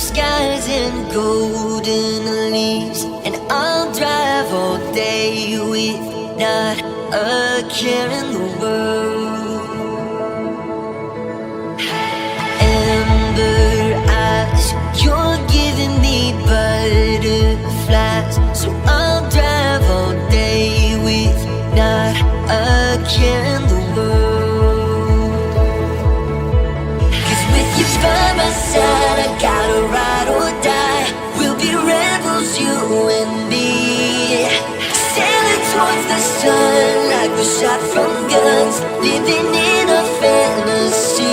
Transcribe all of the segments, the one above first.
skies and golden leaves, and I'll drive all day with not a care in the world. Amber eyes, you're giving me butterflies, so I'll drive all day with not a care in the world. 'Cause with you by my side, I gotta ride or die. We'll be rebels, you and me, sailing towards the sun like we're shot from guns, living in a fantasy.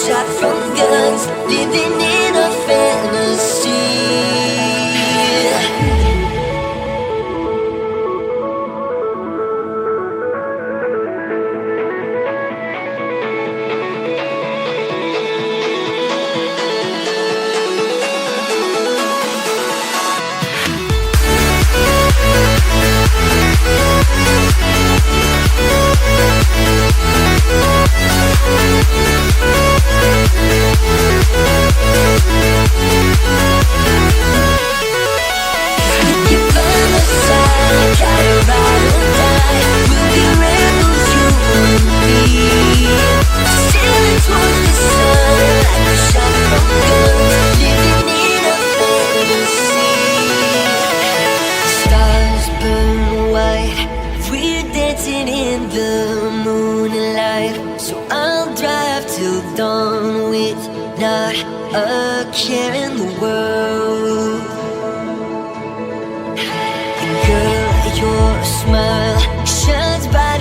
Shot from guns, living in a fantasy. A care in the world. And girl, your smile shines bright